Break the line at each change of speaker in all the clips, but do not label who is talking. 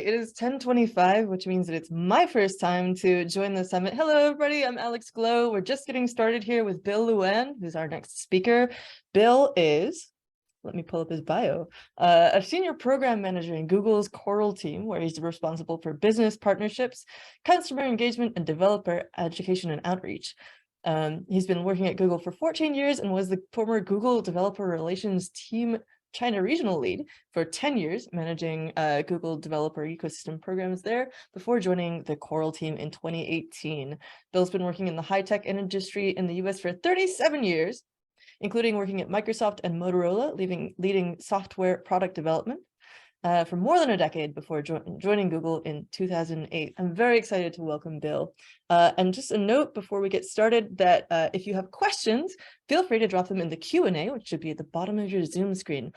It is 10:25, which means that it's my first time to join the summit. Hello, everybody. I'm Alex Glow. We're just getting started here with Bill Luan, who's our next speaker. Bill is, let me pull up his bio, a senior program manager in Google's Coral team, where he's responsible for business partnerships, customer engagement, and developer education and outreach. He's been working at Google for 14 years and was the former Google Developer Relations Team China regional lead for 10 years, managing Google developer ecosystem programs there before joining the Coral team in 2018. Bill's been working in the high-tech industry in the US for 37 years, including working at Microsoft and Motorola, leading software product development for more than a decade before joining Google in 2008. I'm very excited to welcome Bill. And just a note before we get started that if you have questions, feel free to drop them in the Q&A, which should be at the bottom of your Zoom screen.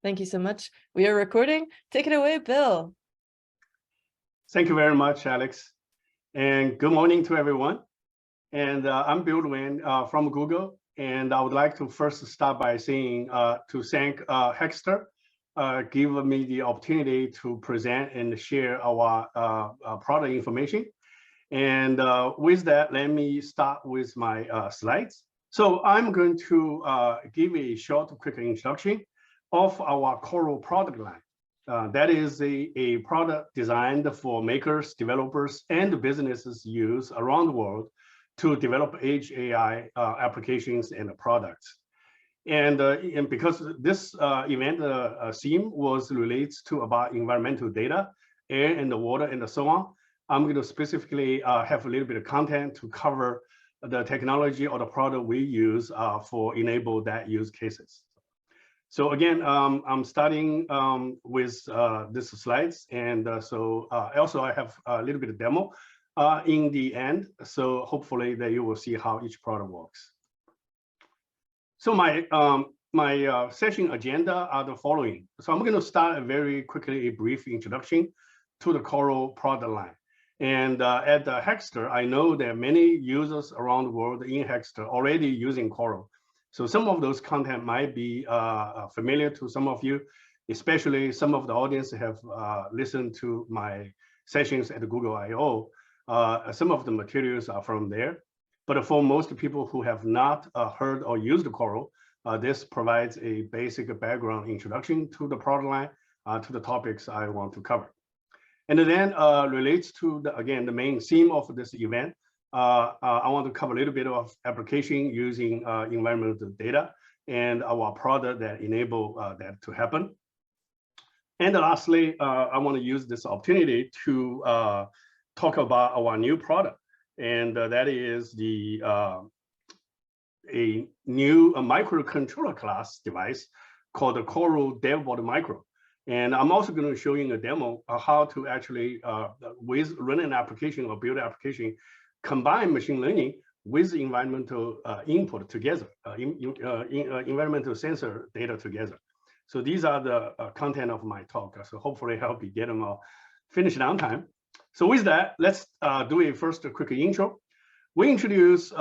Thank you so much. We are recording. Take it away, Bill.
Thank you very much, Alex. And good morning to everyone. And I'm Bill Luan from Google. And I would like to first start by saying to thank Hackster, give me the opportunity to present and share our product information. And with that, let me start with my slides. So I'm going to give a short, quick introduction of our Coral product line. That is a product designed for makers, developers, and businesses use around the world to develop edge AI applications and products. And because this event theme was related to about environmental data, air and the water and so on, I'm going to specifically have a little bit of content to cover the technology or the product we use for enable that use cases. So again, I'm starting with these slides, and so also I have a little bit of demo in the end. So hopefully that you will see how each product works. So my session agenda are the following. So I'm going to start very quickly a brief introduction to the Coral product line. And at the Hackster, I know that many users around the world in Hackster already using Coral. So some of those content might be familiar to some of you, especially some of the audience have listened to my sessions at Google I/O. Some of the materials are from there. But for most people who have not heard or used Coral, this provides a basic background introduction to the product line, to the topics I want to cover. And then relates to, again, the main theme of this event. I want to cover a little bit of application using environmental data and our product that enable that to happen. And lastly, I want to use this opportunity to talk about our new product. And that is a new microcontroller class device called the Coral DevBot Micro. And I'm also going to show you a demo of how to actually, with run an application or build an application, combine machine learning with environmental input together, environmental sensor data together. So these are the content of my talk. So hopefully help you get them all finished on time. So with that, let's do a first quick intro. We introduced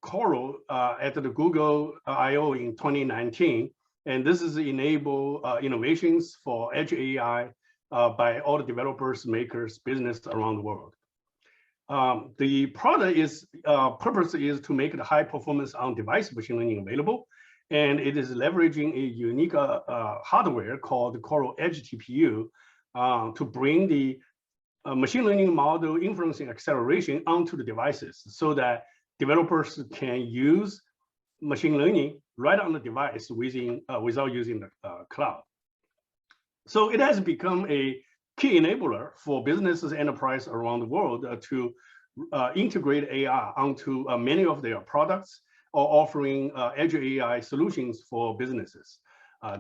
Coral at the Google I/O in 2019, and this is enable innovations for edge AI by all the developers, makers, business around the world. The product is purpose is to make the high performance on device machine learning available, and it is leveraging a unique hardware called Coral Edge TPU to bring the machine learning model inferencing acceleration onto the devices so that developers can use machine learning right on the device without using the cloud. So it has become a key enabler for businesses, enterprise around the world to integrate AI onto many of their products or offering edge AI solutions for businesses.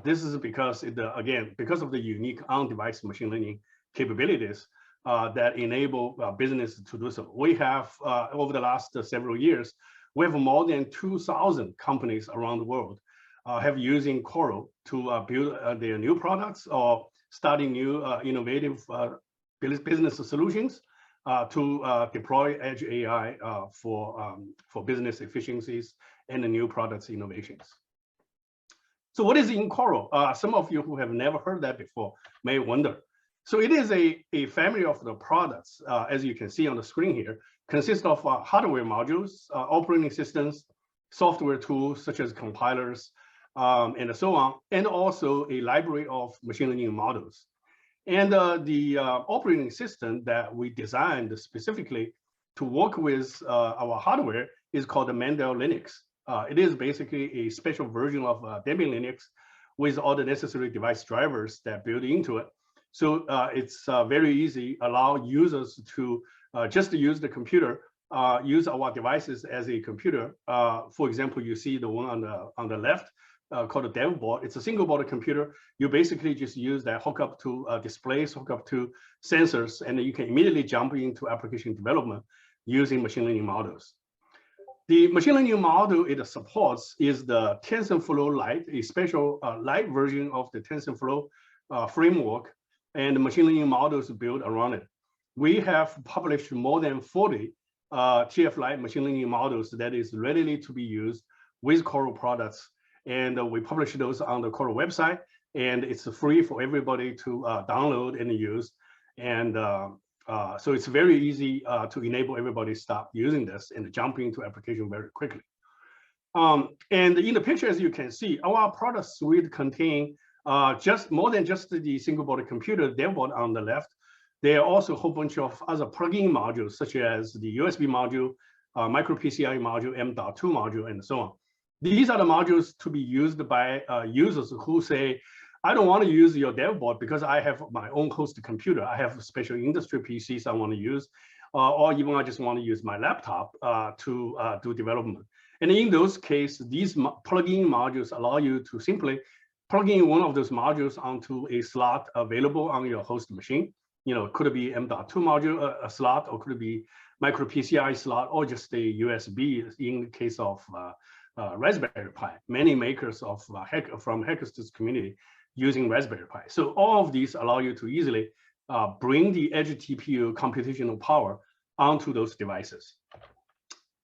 This is because, again, because of the unique on-device machine learning capabilities that enable business to do so. We have, over the last several years, we have more than 2,000 companies around the world have using Coral to build their new products or starting new innovative business solutions to deploy edge AI for business efficiencies and the new products innovations. So what is in Coral? Some of you who have never heard that before may wonder. So it is a family of the products, as you can see on the screen here, consists of hardware modules, operating systems, software tools such as compilers, and so on, and also a library of machine learning models. And the operating system that we designed specifically to work with our hardware is called the Mandel Linux. It is basically a special version of Debian Linux with all the necessary device drivers that build into it. So it's very easy, allow users to just use the computer, use our devices as a computer. For example, you see the one on the left called a dev board. It's a single board computer. You basically just use that, hook up to displays, hook up to sensors, and you can immediately jump into application development using machine learning models. The machine learning model it supports is the TensorFlow Lite, a special light version of the TensorFlow framework, and the machine learning models built around it. We have published more than 40 TF Lite machine learning models that is readily to be used with Coral products. And we publish those on the Coral website, and it's free for everybody to download and use. And so it's very easy to enable everybody to start using this and jump into application very quickly. And in the picture, as you can see, our product suite contain just more than just the single board computer dev board on the left. There are also a whole bunch of other plugin modules, such as the USB module, micro PCI module, M.2 module, and so on. These are the modules to be used by users who say, I don't want to use your dev board because I have my own host computer. I have special industry PCs I want to use, or even I just want to use my laptop to do development. And in those cases, these plugin modules allow you to simply plug in one of those modules onto a slot available on your host machine. You know, could it be M.2 module a slot, or could it be micro PCI slot, or just a USB in the case of Raspberry Pi. Many makers of from Hackerster's community using Raspberry Pi. So all of these allow you to easily bring the edge TPU computational power onto those devices.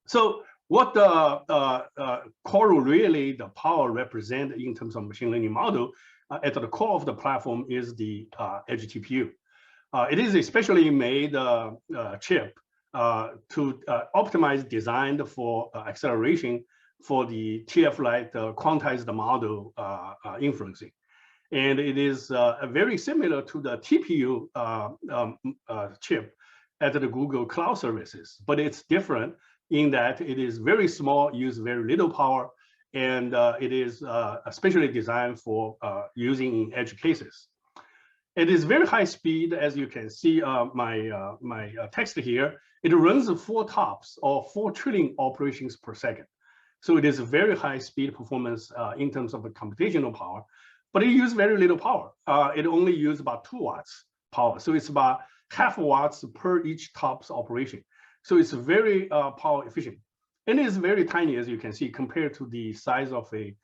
So what the Coral really, the power represent in terms of machine learning model, at the core of the platform is the edge TPU. It is a specially made chip to optimize designed for acceleration for the TF Lite quantized model inferencing. And it is very similar to the TPU chip at the Google Cloud Services, but it's different in that it is very small, use very little power, and it is especially designed for using in edge cases. It is very high speed, as you can see my text here. It runs 4 TOPS or 4 trillion operations per second. So it is a very high speed performance in terms of the computational power, but it uses very little power. It only uses about 2 watts power. So it's about half watts per each TOPS operation. So it's very power efficient. And it's very tiny, as you can see, compared to the size of a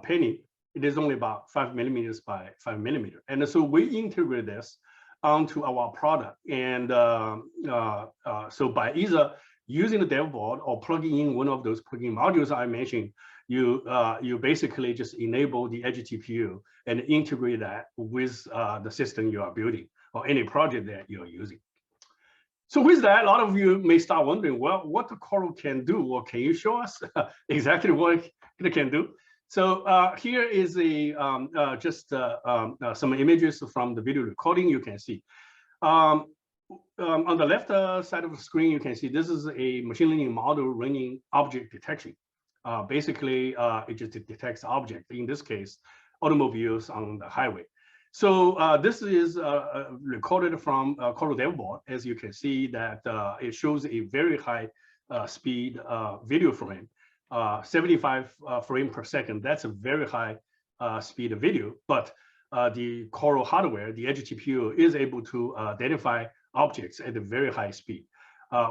penny. It is only about 5 millimeters by 5 millimeters. And so we integrate this onto our product. And so by either using the dev board or plugging in one of those plugin modules I mentioned, you basically just enable the edge TPU and integrate that with the system you are building or any project that you're using. So with that, a lot of you may start wondering, well, what the Coral can do, or can you show us exactly what it can do? So here is just some images from the video recording you can see. On the left side of the screen, you can see this is a machine learning model running object detection. Basically, it just detects object, in this case, automobiles on the highway. So this is recorded from Coral Dev Board. As you can see that it shows a very high speed video frame, 75 frames per second. That's a very high speed video, but the Coral hardware, the edge TPU, is able to identify objects at a very high speed.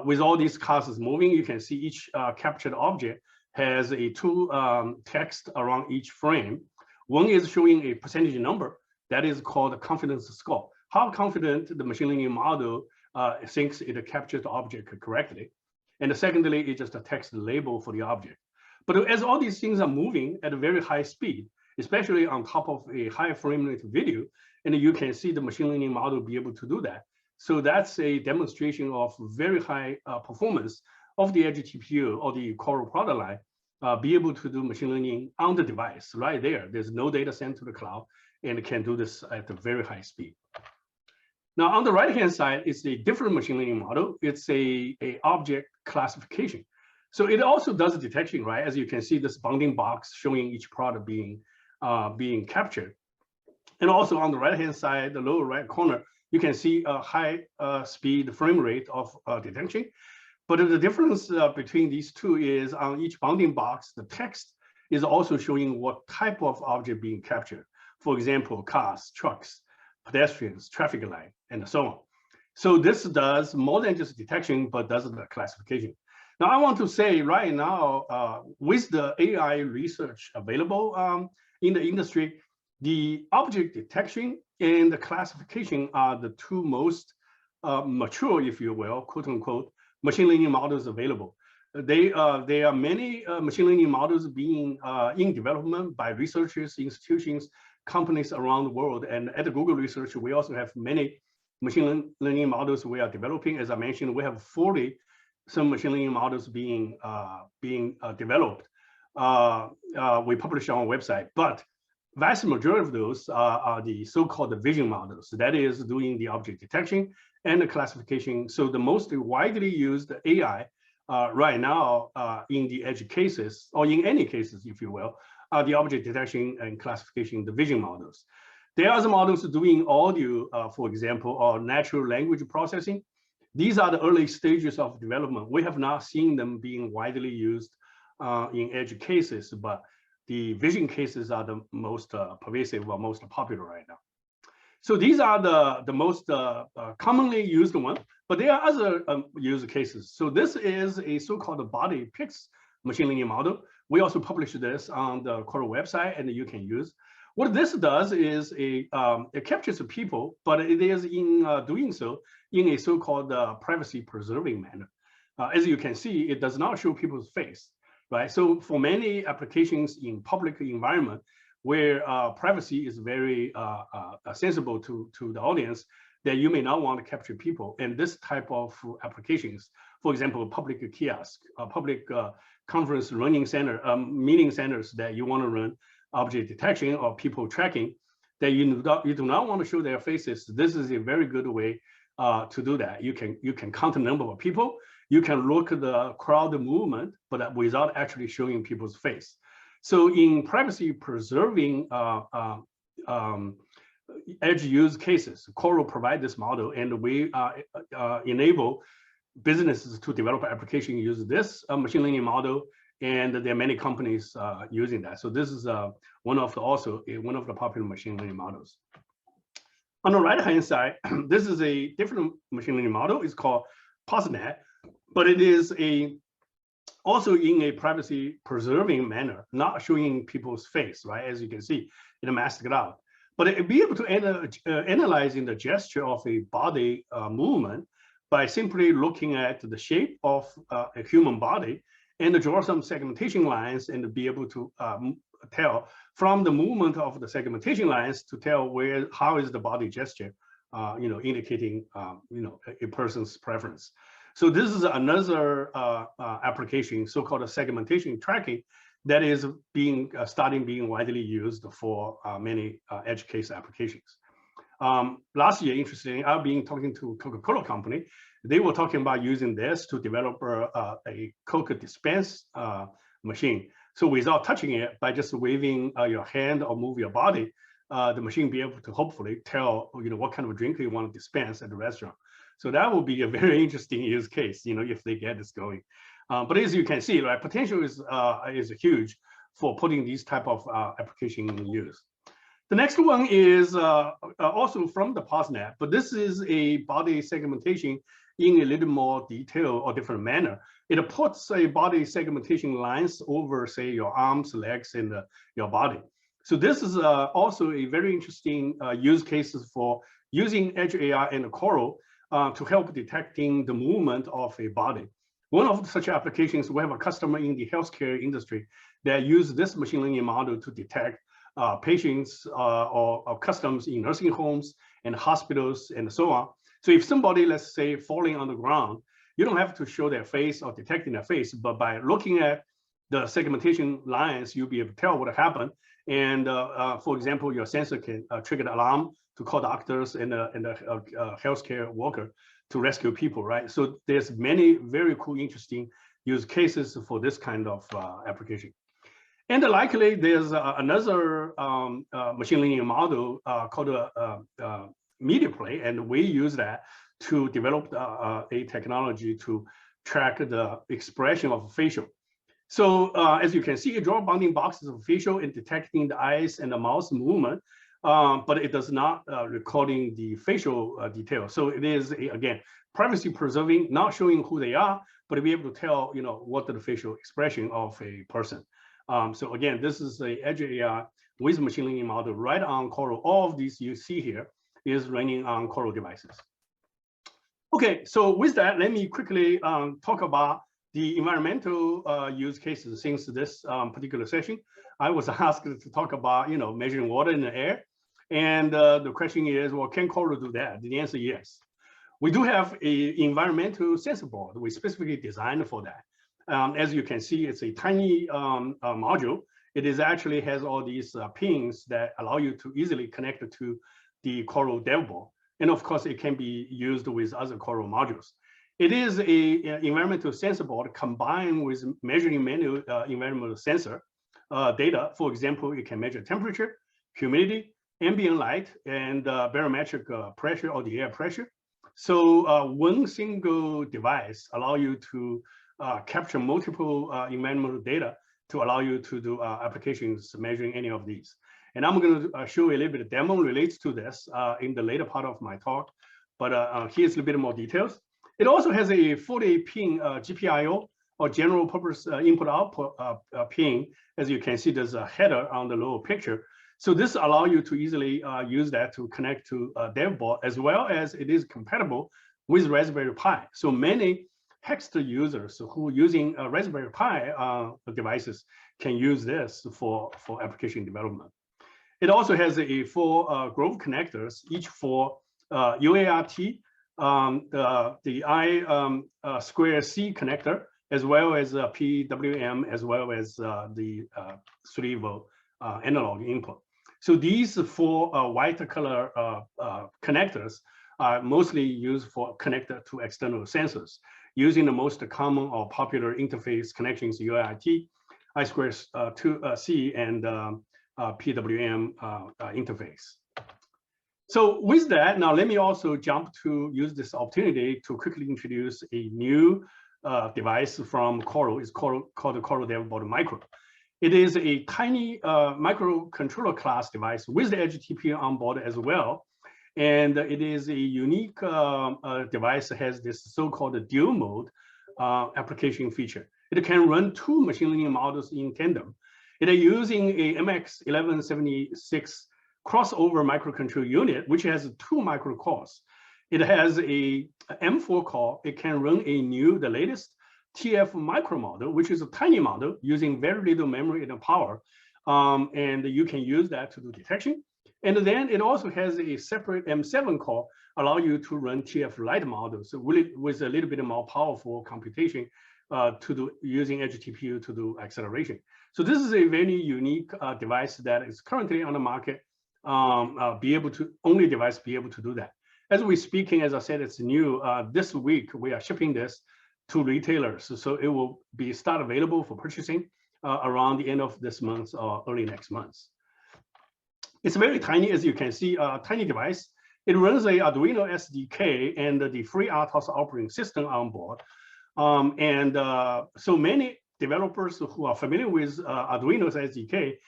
With all these cars moving, you can see each captured object has a 2 text around each frame. One is showing a percentage number that is called a confidence score. How confident the machine learning model thinks it captured the object correctly. And secondly, it's just a text label for the object. But as all these things are moving at a very high speed, especially on top of a high frame rate video, and you can see the machine learning model be able to do that. So that's a demonstration of very high performance of the edge TPU or the Coral product line, be able to do machine learning on the device right there. There's no data sent to the cloud, and it can do this at a very high speed. Now, on the right-hand side is a different machine learning model. It's a object classification. So it also does detection, right? As you can see, this bounding box showing each product being captured. And also on the right-hand side, the lower right corner, you can see a high speed frame rate of detection. But the difference between these two is on each bounding box, the text is also showing what type of object being captured. For example, cars, trucks, pedestrians, traffic light, and so on. So this does more than just detection, but does the classification. Now, I want to say right now, with the AI research available in the industry, the object detection and the classification are the two most mature, if you will, quote unquote, machine learning models available. There are many machine learning models being in development by researchers, institutions, companies around the world. And at the Google Research, we also have many machine learning models we are developing. As I mentioned, we have 40 some machine learning models being developed. We publish on our website, but vast majority of those are the so-called vision models. That is doing the object detection and the classification. So the most widely used AI right now in the edge cases, or in any cases, if you will, are the object detection and classification, the vision models. There are some models doing audio, for example, or natural language processing. These are the early stages of development. We have not seen them being widely used in edge cases, but the vision cases are the most pervasive or most popular right now. So these are the most commonly used one, but there are other use cases. So this is a so-called body PICS machine learning model. We also publish this on the Coral website, and you can use. What this does is it captures the people, but it is in doing so in a so-called privacy preserving manner. As you can see, it does not show people's face, right? So for many applications in public environment where privacy is very sensible to the audience, that you may not want to capture people. And this type of applications, for example, public kiosk, public conference running center, meeting centers that you want to run object detection or people tracking, that you do not want to show their faces. This is a very good way to do that. You can count the number of people. You can look at the crowd movement, but without actually showing people's face. So in privacy preserving edge use cases, Coral provide this model, and we enable businesses to develop an application use this machine learning model, and there are many companies using that. So this is one of the popular machine learning models. On the right-hand side, this is a different machine learning model. It's called POSNet, but it is also in a privacy preserving manner, not showing people's face, right? As you can see, it masked it out. But it be able to analyzing the gesture of a body movement by simply looking at the shape of a human body and draw some segmentation lines and be able to tell from the movement of the segmentation lines to tell how is the body gesture, indicating a person's preference. So this is another application, so-called segmentation tracking, that is starting being widely used for many edge case applications. Last year, interestingly, I've been talking to Coca-Cola company. They were talking about using this to develop a Coke dispense machine. So without touching it, by just waving your hand or move your body, the machine be able to hopefully tell what kind of drink you want to dispense at the restaurant. So that will be a very interesting use case, if they get this going. But as you can see, right, potential is huge for putting these type of application in use. The next one is also from the POSNet, but this is a body segmentation in a little more detail or different manner. It puts a body segmentation lines over, say, your arms, legs, and your body. So this is also a very interesting use cases for using Edge AI and Coral to help detecting the movement of a body. One of such applications, we have a customer in the healthcare industry that use this machine learning model to detect patients or customs in nursing homes and hospitals and so on. So if somebody, let's say, falling on the ground, you don't have to show their face or detecting their face, but by looking at the segmentation lines, you'll be able to tell what happened. And for example, your sensor can trigger the alarm to call doctors and the healthcare worker to rescue people, right? So there's many very cool, interesting use cases for this kind of application. And likely there's another machine learning model called media play, and we use that to develop a technology to track the expression of facial. So as you can see, it draws bounding boxes of facial in detecting the eyes and the mouth movement, but it does not recording the facial detail. So it is, again, privacy preserving, not showing who they are, but to be able to tell, what the facial expression of a person. So again, this is a edge AI with machine learning model right on Coral. All of these you see here is running on Coral devices. Okay, so with that, let me quickly talk about the environmental use cases. Since this particular session, I was asked to talk about, measuring water in the air. And the question is, well, can Coral do that? The answer is yes. We do have an environmental sensor board we specifically designed for that. As you can see, it's a tiny module. It is actually has all these pins that allow you to easily connect to the Coral dev board. And of course, it can be used with other Coral modules. It is an environmental sensor board combined with measuring manual environmental sensor data. For example, it can measure temperature, humidity, ambient light, and barometric pressure or the air pressure. So one single device allows you to capture multiple environmental data to allow you to do applications measuring any of these. And I'm going to show you a little bit of demo relates to this in the later part of my talk, but here's a little bit more details. It also has a 40-pin GPIO or general purpose input-output pin. As you can see, there's a header on the lower picture. So this allows you to easily use that to connect to dev board, as well as it is compatible with Raspberry Pi. So many Hackster users who are using Raspberry Pi devices can use this for application development. It also has a 4 Grove connectors, each for UART, the I2C connector, as well as PWM, as well as the 3-volt analog input. So these 4 white color connectors are mostly used for connector to external sensors, using the most common or popular interface connections, UART, I2C, and PWM interface. So with that, now let me also jump to use this opportunity to quickly introduce a new device from Coral. It's called the Coral Dev Board Micro. It is a tiny microcontroller class device with the edge TPU on board as well. And it is a unique device that has this so-called dual mode application feature. It can run 2 machine learning models in tandem. It is using a MX1176 crossover microcontroller unit, which has 2 microcores. It has a M4 core. It can run the latest TF micro model, which is a tiny model using very little memory and power. And you can use that to do detection. And then it also has a separate M7 core, allow you to run TF light models with a little bit more powerful computation to do using edge TPU to do acceleration. So this is a very unique device that is currently on the market. Only device be able to do that. As we're speaking, as I said, it's new. This week we are shipping this to retailers, so it will start available for purchasing around the end of this month or early next month. It's very tiny, as you can see, tiny device. It runs a Arduino SDK and the free RTOS operating system on board. So many developers who are familiar with Arduino's SDK,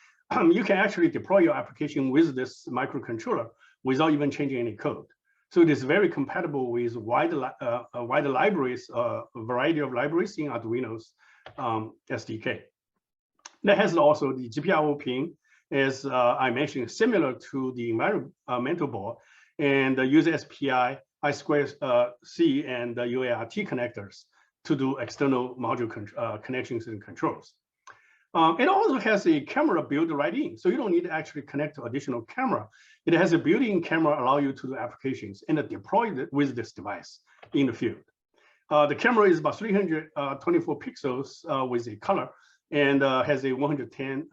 you can actually deploy your application with this microcontroller without even changing any code. So it is very compatible with wide libraries, a variety of libraries in Arduino's SDK. That has also the GPIO pin, as I mentioned, similar to the environmental board, and use SPI, I2C, and UART connectors to do external module connections and controls. It also has a camera built right in, so you don't need to actually connect to additional camera. It has a built-in camera allow you to do applications and deploy it with this device in the field. The camera is about 324 pixels with a color and has a 110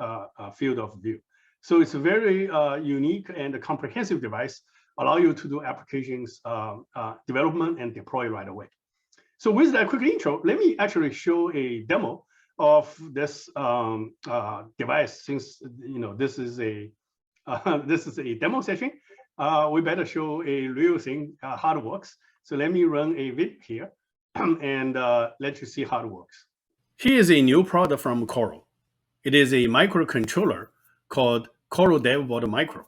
field of view. So it's a very unique and comprehensive device, allow you to do applications development and deploy right away. So with that quick intro, let me actually show a demo of this device. Since this is a demo session, we better show a real thing how it works. So let me run a video here and let you see how it works.
Here is a new product from Coral. It is a microcontroller called Coral DevBoard Micro.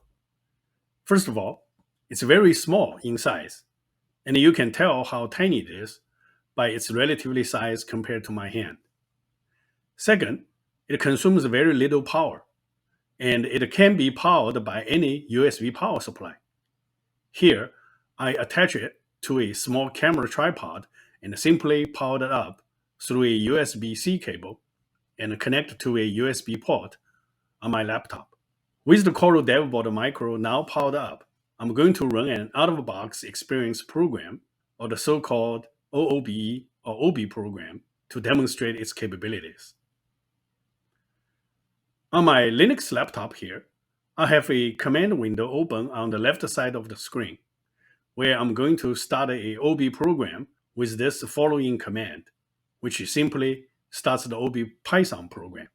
First of all, it's very small in size, and you can tell how tiny it is by its relatively size compared to my hand. Second, it consumes very little power, and it can be powered by any USB power supply. Here, I attach it to a small camera tripod and simply power it up through a USB-C cable and connect to a USB port on my laptop. With the Coral DevBoard Micro now powered up, I'm going to run an out-of-the-box experience program, or the so-called OOBE or OB program, to demonstrate its capabilities. On my Linux laptop here, I have a command window open on the left side of the screen, where I'm going to start a OB program with this following command, which simply starts the OB Python program.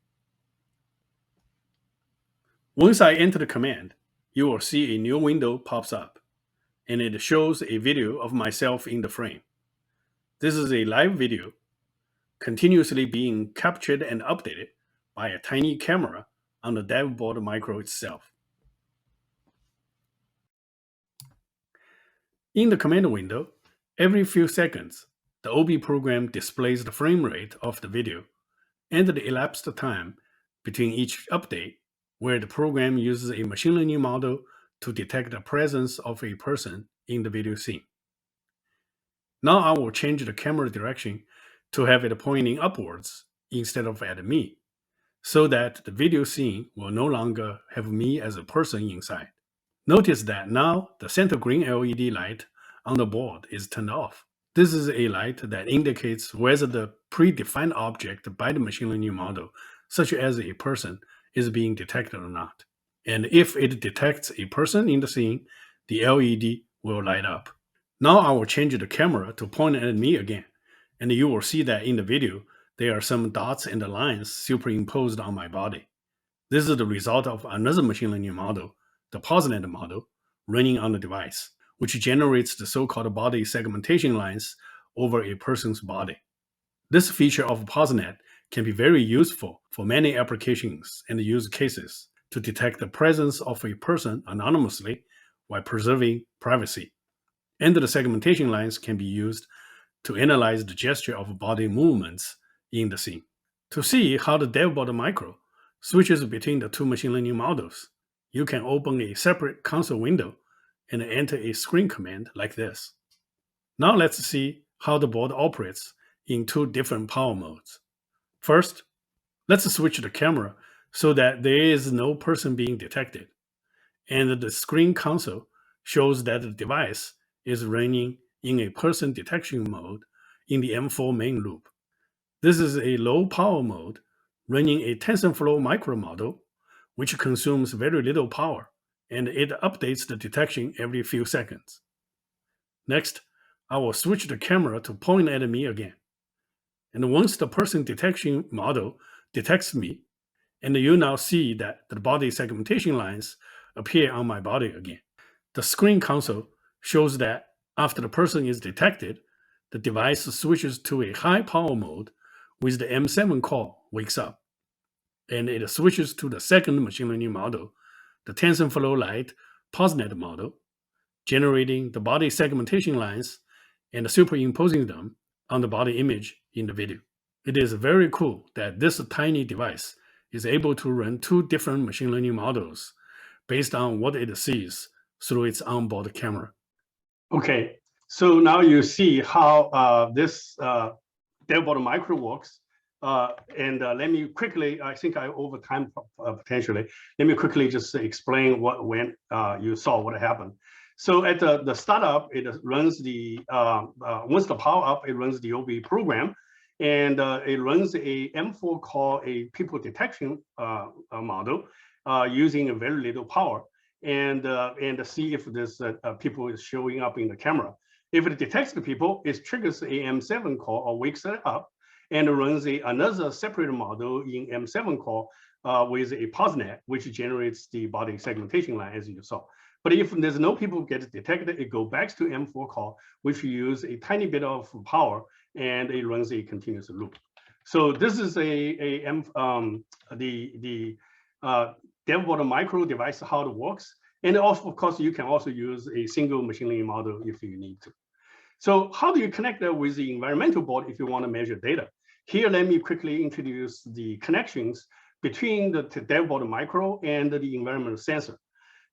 Once I enter the command, you will see a new window pops up, and it shows a video of myself in the frame. This is a live video continuously being captured and updated by a tiny camera on the DevBoard Micro itself. In the command window, every few seconds, the OB program displays the frame rate of the video and the elapsed time between each update, where the program uses a machine learning model to detect the presence of a person in the video scene. Now I will change the camera direction to have it pointing upwards instead of at me, so that the video scene will no longer have me as a person inside. Notice that now the center green LED light on the board is turned off. This is a light that indicates whether the predefined object by the machine learning model, such as a person, is being detected or not. And if it detects a person in the scene, the LED will light up. Now I will change the camera to point at me again, and you will see that in the video, there are some dots and lines superimposed on my body. This is the result of another machine learning model, the POSNet model, running on the device, which generates the so-called body segmentation lines over a person's body. This feature of POSNet can be very useful for many applications and use cases to detect the presence of a person anonymously while preserving privacy. And the segmentation lines can be used to analyze the gesture of body movements in the scene. To see how the DevBoard Micro switches between the two machine learning models, you can open a separate console window and enter a screen command like this. Now let's see how the board operates in two different power modes. First, let's switch the camera so that there is no person being detected, and the screen console shows that the device is running in a person detection mode in the M4 main loop. This is a low power mode running a TensorFlow micro model, which consumes very little power, and it updates the detection every few seconds. Next, I will switch the camera to point at me again. And once the person detection model detects me, and you now see that the body segmentation lines appear on my body again. The screen console shows that after the person is detected, the device switches to a high power mode with the M7 call wakes up, and it switches to the second machine learning model, the TensorFlow Lite POSNet model, generating the body segmentation lines and superimposing them on the body image in the video. It is very cool that this tiny device is able to run two different machine learning models based on what it sees through its onboard camera.
Okay, so now you see how this DevBoard Micro works. let me quickly, I think I over time potentially, let me quickly just explain when you saw what happened. So at the startup, it runs the, once the power up, it runs the OB program, and it runs a M4 called a people detection model using a very little power, and see if this people is showing up in the camera. If it detects the people, it triggers a M7 call or wakes it up, and runs another separate model in M7 call with a POSNet, which generates the body segmentation line, as you saw. But if there's no people get detected, it goes back to M4 call, which use a tiny bit of power, and it runs a continuous loop. So this is the DevBot micro device, how it works. And also, of course, you can also use a single machine learning model if you need to. So how do you connect that with the environmental board if you want to measure data? Here, let me quickly introduce the connections between the DevBot micro and the environmental sensor.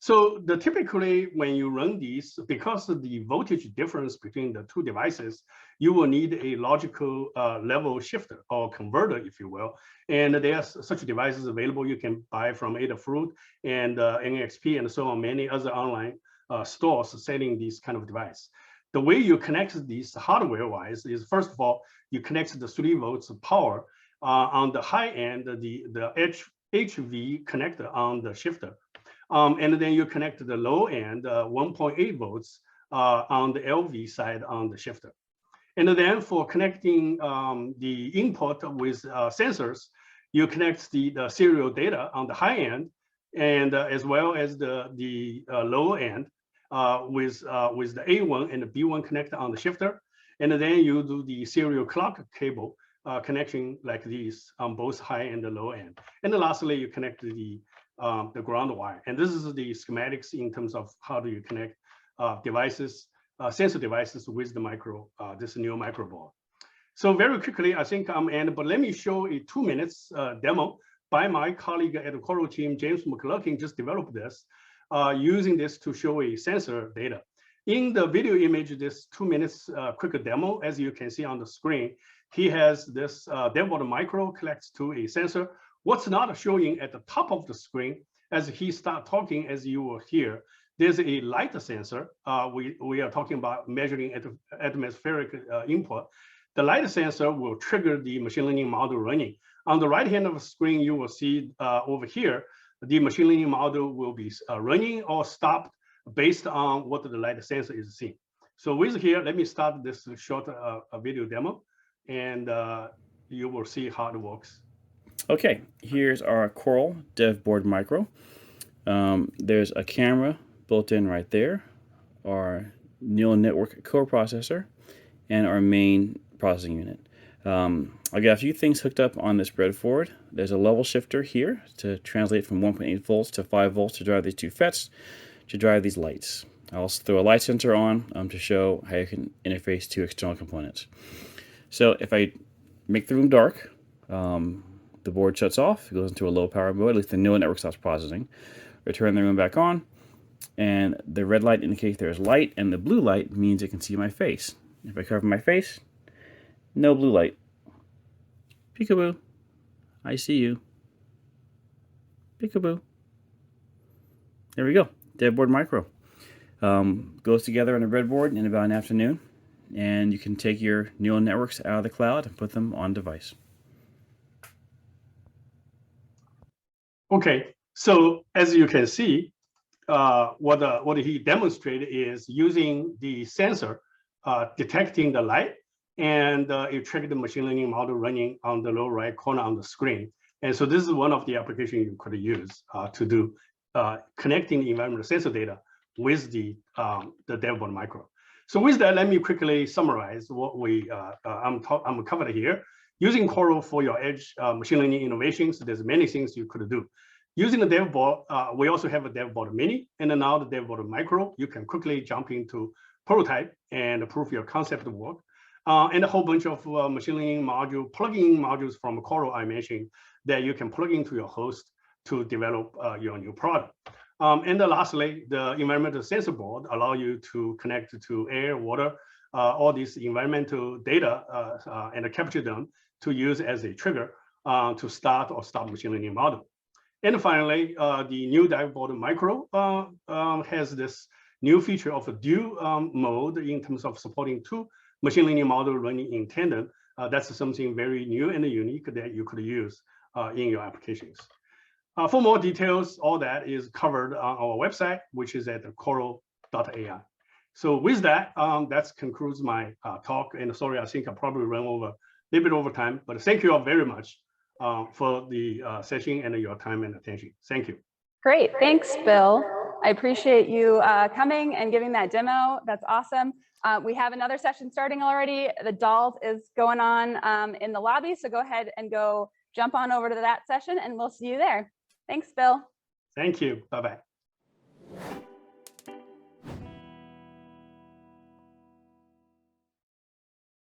So typically when you run these, because of the voltage difference between the two devices, you will need a logical level shifter or converter, if you will. And there's such devices available you can buy from Adafruit and NXP and so on, many other online stores selling these kind of device. The way you connect these hardware-wise is, first of all, you connect the 3 volts of power on the high end, the HV connector on the shifter. And then you connect the low end, 1.8 volts on the LV side on the shifter. And then for connecting the input with sensors, you connect the serial data on the high end, and as well as the low end with the A1 and the B1 connector on the shifter. And then you do the serial clock cable connection like these on both high and the low end. And then lastly, you connect the ground wire. And this is the schematics in terms of how do you connect devices, sensor devices with the this new micro board. So very quickly, I think I'm ending, but let me show a 2 minutes demo by my colleague at the Coral team, James McCluckin, just developed this, using this to show a sensor data. In the video image, this 2 minutes quick demo, as you can see on the screen, he has this DevBot micro connects to a sensor. What's not showing at the top of the screen, as he start talking, as you will hear, there's a light sensor. We are talking about measuring atmospheric input. The light sensor will trigger the machine learning model running. On the right hand of the screen, you will see over here, the machine learning model will be running or stopped based on what the light sensor is seeing. So with here, let me start this short video demo, and you will see how it works.
Okay, here's our Coral DevBoard Micro. There's a camera built in right there, our neural network core processor, and our main processing unit. I got a few things hooked up on this breadboard. There's a level shifter here to translate from 1.8 volts to 5 volts to drive these two FETs, to drive these lights. I also throw a light sensor on to show how you can interface to external components. So if I make the room dark, the board shuts off, it goes into a low power mode, at least the neural network stops processing. Return the room back on, and the red light indicates there's light, and the blue light means it can see my face. If I cover my face, no blue light. Peekaboo, I see you. Peekaboo. There we go, DevBoard Micro. Goes together on a breadboard in about an afternoon, and you can take your neural networks out of the cloud and put them on device.
Okay, so as you can see, what he demonstrated is using the sensor detecting the light, and it triggered the machine learning model running on the lower right corner on the screen. And so this is one of the applications you could use to do connecting the environmental sensor data with the DevBot Micro. So with that, let me quickly summarize what I'm covered here. Using Coral for your edge machine learning innovations, there's many things you could do. Using the DevBot, we also have a DevBot Mini, and then now the DevBot Micro, you can quickly jump into prototype and prove your concept work. And a whole bunch of machine learning plugin modules from Coral I mentioned that you can plug into your host to develop your new product. And then lastly, the environmental sensor board allow you to connect to air, water, all these environmental data and capture them to use as a trigger to start or stop machine learning model. And finally, the new dive board micro has this new feature of a dual mode in terms of supporting 2 machine learning models running in tandem. That's something very new and unique that you could use in your applications. For more details, all that is covered on our website, which is at coral.ai. So with that, that concludes my talk. And sorry, I think I probably ran over a little bit over time, but thank you all very much for the session and your time and attention. Thank you.
Great, thanks, Bill. I appreciate you coming and giving that demo. That's awesome. We have another session starting already. The dolls is going on in the lobby, so go ahead and go jump on over to that session and we'll see you there. Thanks, Bill.
Thank you. Bye-bye.